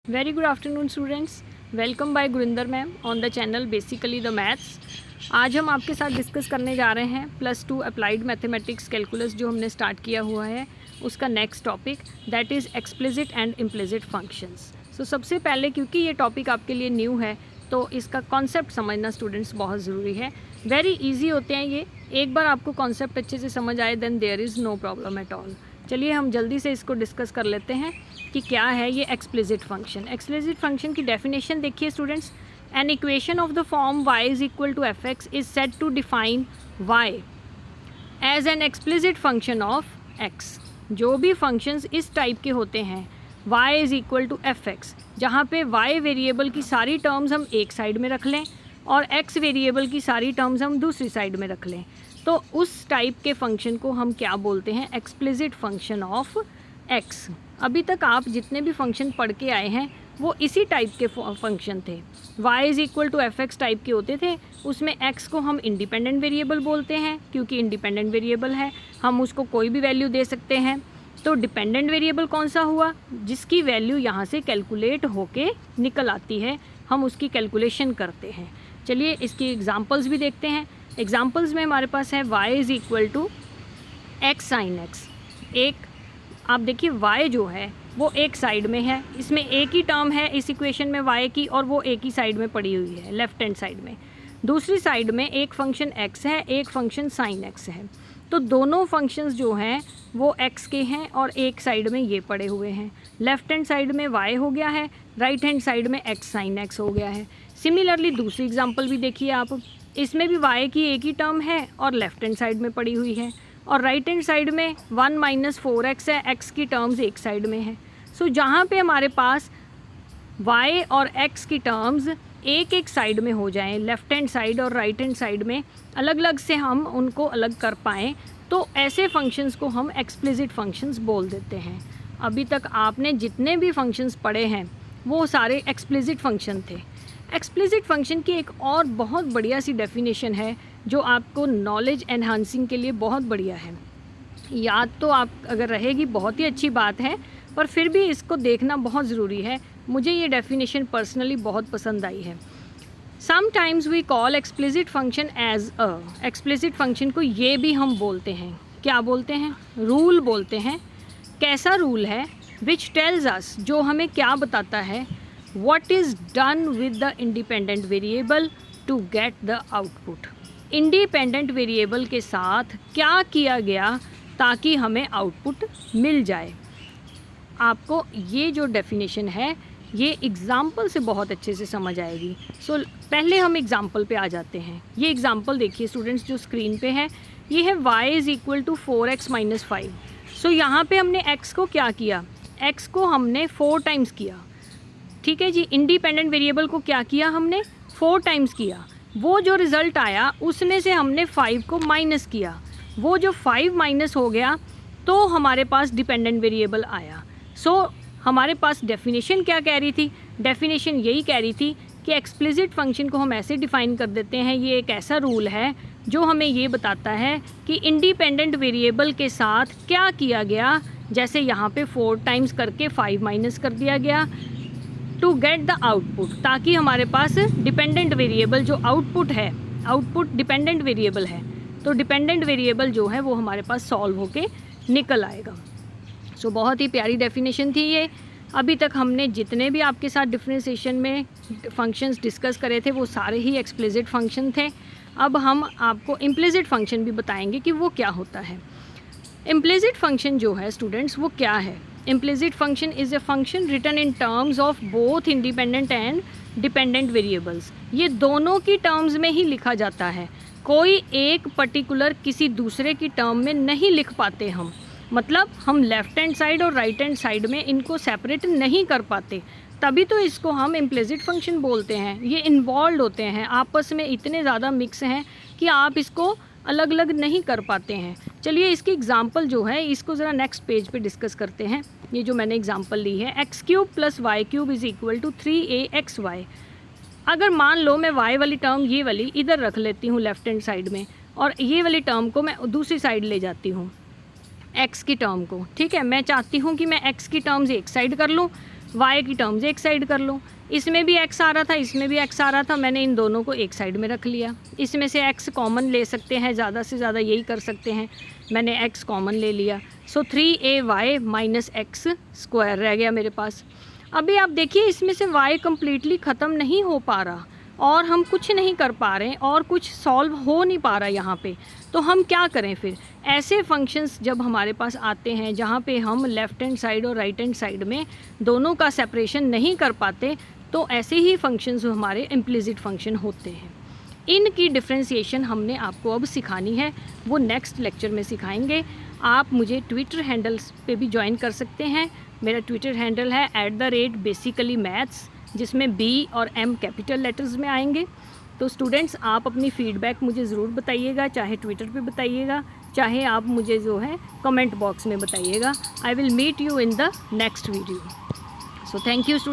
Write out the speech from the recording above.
Very good afternoon students. Welcome by Gurinder ma'am on the channel Basically the Maths. आज हम आपके साथ discuss करने जा रहे हैं +2 अप्लाइड मैथमेटिक्स कैलकुलस जो हमने स्टार्ट किया हुआ है उसका next topic that is explicit and implicit functions. So सबसे पहले क्योंकि ये टॉपिक आपके लिए न्यू है तो इसका कॉन्सेप्ट समझना स्टूडेंट्स बहुत ज़रूरी है. वेरी ईजी होते हैं ये. एक बार आपको कॉन्सेप्ट अच्छे से समझ आए then there is no problem at all. चलिए हम जल्दी से इसको डिस्कस कर लेते हैं कि क्या है ये एक्सप्लिसिट फंक्शन. एक्सप्लिसिट फंक्शन की डेफिनेशन देखिए students. An equation of the form y is equal to f x is said to define y as an explicit function of x. जो भी फंक्शंस इस टाइप के होते हैं y is equal to f x, जहाँ पे y variable की सारी टर्म्स हम एक साइड में रख लें और x वेरिएबल की सारी टर्म्स हम दूसरी साइड में रख लें, तो उस टाइप के फंक्शन को हम क्या बोलते हैं? Explicit function of x. अभी तक आप जितने भी फंक्शन पढ़ के आए हैं वो इसी टाइप के फंक्शन थे. y is equal to f x type के होते थे. उसमें x को हम इंडिपेंडेंट वेरिएबल बोलते हैं क्योंकि इंडिपेंडेंट वेरिएबल है, हम उसको कोई भी वैल्यू दे सकते हैं. तो डिपेंडेंट वेरिएबल कौन सा हुआ? जिसकी वैल्यू यहाँ से कैलकुलेट होके निकल आती है, हम उसकी कैलकुलेशन करते हैं. चलिए इसकी एग्जांपल्स भी देखते हैं. एग्जांपल्स में हमारे पास है y is equal to x sine x. एक आप देखिए y जो है वो एक साइड में है, इसमें एक ही टर्म है इस इक्वेशन में y की और वो एक ही साइड में पड़ी हुई है लेफ्ट हैंड साइड में. दूसरी साइड में एक फंक्शन x है, एक फंक्शन साइन x है. तो दोनों फंक्शंस जो हैं वो x के हैं और एक साइड में ये पड़े हुए हैं. लेफ्ट हैंड साइड में y हो गया है, राइट हैंड साइड में x साइन x हो गया है. सिमिलरली दूसरी एग्जांपल भी देखिए आप. इसमें भी y की एक ही टर्म है और लेफ्ट हैंड साइड में पड़ी हुई है और राइट हैंड साइड में 1 माइनस 4x है, x की टर्म्स एक साइड में है. सो जहाँ पे हमारे पास y और x की टर्म्स एक एक साइड में हो जाएं, लेफ्ट हैंड साइड और राइट हैंड साइड में अलग अलग से हम उनको अलग कर पाएँ, तो ऐसे फंक्शंस को हम एक्सप्लिसिट फंक्शंस बोल देते हैं. अभी तक आपने जितने भी फंक्शंस पढ़े हैं वो सारे एक्सप्लिसिट फंक्शन थे. एक्सप्लिसिट फंक्शन की एक और बहुत बढ़िया सी डेफिनेशन है जो आपको नॉलेज एनहांसिंग के लिए बहुत बढ़िया है. याद तो आप अगर रहेगी बहुत ही अच्छी बात है, पर फिर भी इसको देखना बहुत ज़रूरी है. मुझे ये डेफिनेशन पर्सनली बहुत पसंद आई है. Sometimes we call explicit function as a. Explicit function को ये भी हम बोलते हैं, क्या बोलते हैं? रूल बोलते हैं. कैसा रूल है? विच टेल्स अस, जो हमें क्या बताता है? What is done with the independent variable to get the output. Independent variable के साथ क्या किया गया ताकि हमें आउटपुट मिल जाए. आपको ये जो डेफिनेशन है ये एग्ज़ाम्पल से बहुत अच्छे से समझ आएगी. सो पहले हम एग्ज़ाम्पल पे आ जाते हैं. ये एग्ज़ाम्पल देखिए स्टूडेंट्स जो स्क्रीन पे है, ये है y is equal to 4x minus 5. So यहाँ पे हमने x को क्या किया? x को हमने 4 टाइम्स किया. ठीक है जी. इंडिपेंडेंट वेरिएबल को क्या किया हमने? 4 टाइम्स किया. वो जो रिज़ल्ट आया उसमें से हमने 5 को माइनस किया. वो जो 5 माइनस हो गया तो हमारे पास डिपेंडेंट वेरिएबल आया. सो हमारे पास डेफिनेशन क्या कह रही थी? डेफिनेशन यही कह रही थी कि एक्सप्लिसिट फंक्शन को हम ऐसे डिफ़ाइन कर देते हैं, ये एक ऐसा रूल है जो हमें ये बताता है कि इंडिपेंडेंट वेरिएबल के साथ क्या किया गया. जैसे यहाँ पे 4 टाइम्स करके 5 माइनस कर दिया गया टू गेट द आउटपुट, ताकि हमारे पास डिपेंडेंट वेरिएबल जो आउटपुट है, आउटपुट डिपेंडेंट वेरिएबल है, तो डिपेंडेंट वेरिएबल जो है वो हमारे पास सॉल्व होके निकल आएगा. सो बहुत ही प्यारी डेफिनेशन थी ये. अभी तक हमने जितने भी आपके साथ डिफरेंशिएशन में फंक्शंस डिस्कस करे थे वो सारे ही एक्सप्लिसिट फंक्शन थे. अब हम आपको इम्प्लिसिट फंक्शन भी बताएंगे कि वो क्या होता है. इम्प्लिसिट फंक्शन जो है स्टूडेंट्स वो क्या है? Implicit function is a function written in terms of both independent and dependent variables. ये दोनों की टर्म्स में ही लिखा जाता है. कोई एक पर्टिकुलर किसी दूसरे की टर्म में नहीं लिख पाते हम. मतलब हम लेफ़्ट हैंड साइड और राइट हैंड साइड में इनको सेपरेट नहीं कर पाते, तभी तो इसको हम इम्प्लिसिट फंक्शन बोलते हैं. ये इन्वॉल्व होते हैं, आपस में इतने ज़्यादा मिक्स हैं कि आप इसको अलग अलग नहीं कर पाते हैं. चलिए इसकी एग्जांपल जो है इसको ज़रा नेक्स्ट पेज पे डिस्कस करते हैं. ये जो मैंने एग्जांपल ली है, x cube plus y cube is equal to 3aXy. अगर मान लो मैं y वाली टर्म ये वाली इधर रख लेती हूँ लेफ़्ट हैंड साइड में और ये वाली टर्म को मैं दूसरी साइड ले जाती हूँ x की टर्म को. ठीक है, मैं चाहती हूँ कि मैं x की टर्म्स एक साइड कर लूँ वाई की टर्म्स एक साइड कर लो। इसमें भी एक्स आ रहा था, इसमें भी एक्स आ रहा था, मैंने इन दोनों को एक साइड में रख लिया। इसमें से एक्स कॉमन ले सकते हैं, ज़्यादा से ज़्यादा यही कर सकते हैं, मैंने एक्स कॉमन ले लिया। सो 3ay माइनस एक्स स्क्वायर रह गया मेरे पास। अभी आप देखिए इसमें से y कम्प्लीटली ख़त्म नहीं हो पा रहा और हम कुछ नहीं कर पा रहे हैं और कुछ सॉल्व हो नहीं पा रहा यहाँ पे। तो हम क्या करें फिर? ऐसे फंक्शंस जब हमारे पास आते हैं जहाँ पे हम लेफ़्ट हैंड साइड और राइट हैंड साइड में दोनों का सेपरेशन नहीं कर पाते, तो ऐसे ही फंक्शंस हमारे इम्प्लिसिट फंक्शन होते हैं। इनकी डिफ्रेंशिएशन हमने आपको अब सिखानी है, वो नेक्स्ट लेक्चर में सिखाएंगे। आप मुझे ट्विटर हैंडल्स पे भी ज्वाइन कर सकते हैं। मेरा ट्विटर हैंडल है @basicallymaths, जिसमें B और M कैपिटल लेटर्स में आएंगे। तो स्टूडेंट्स, आप अपनी फ़ीडबैक मुझे ज़रूर बताइएगा, चाहे ट्विटर पे बताइएगा, चाहे आप मुझे जो है कमेंट बॉक्स में बताइएगा। I will meet you in the next video. So thank you student.